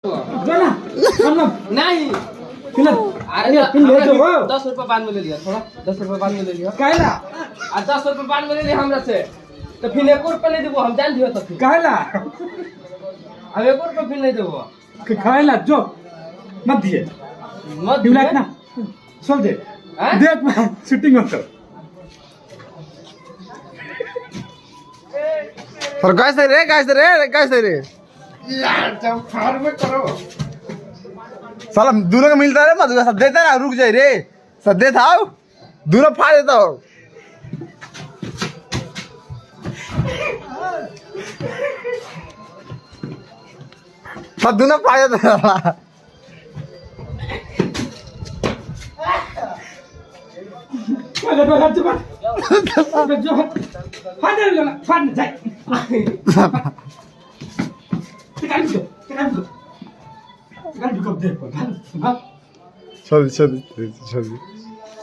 ना नहीं अरे 10 रुपए बाद में ले लिया थोड़ा 10 रुपए बाद में ले लिया कहला और 10 रुपए बाद में ले लिया हमरा से तो फिर 1 रुपए नहीं देबो हम जान दियो तो फिर कहला अब 1 रुपए फिर नहीं देबो कहला जो मत दिए मत यू लाइक ना चल दे देख शूटिंग मत कर और कैसे रे यार जब फार में करो साला दोनों का मिलता है मत सब देता ना रुक जाए रे सब देता आओ दोनों फाड़ देता हो सब दोनों फाड़ देता है जो फाड़ ले ना फाड़ जाए चल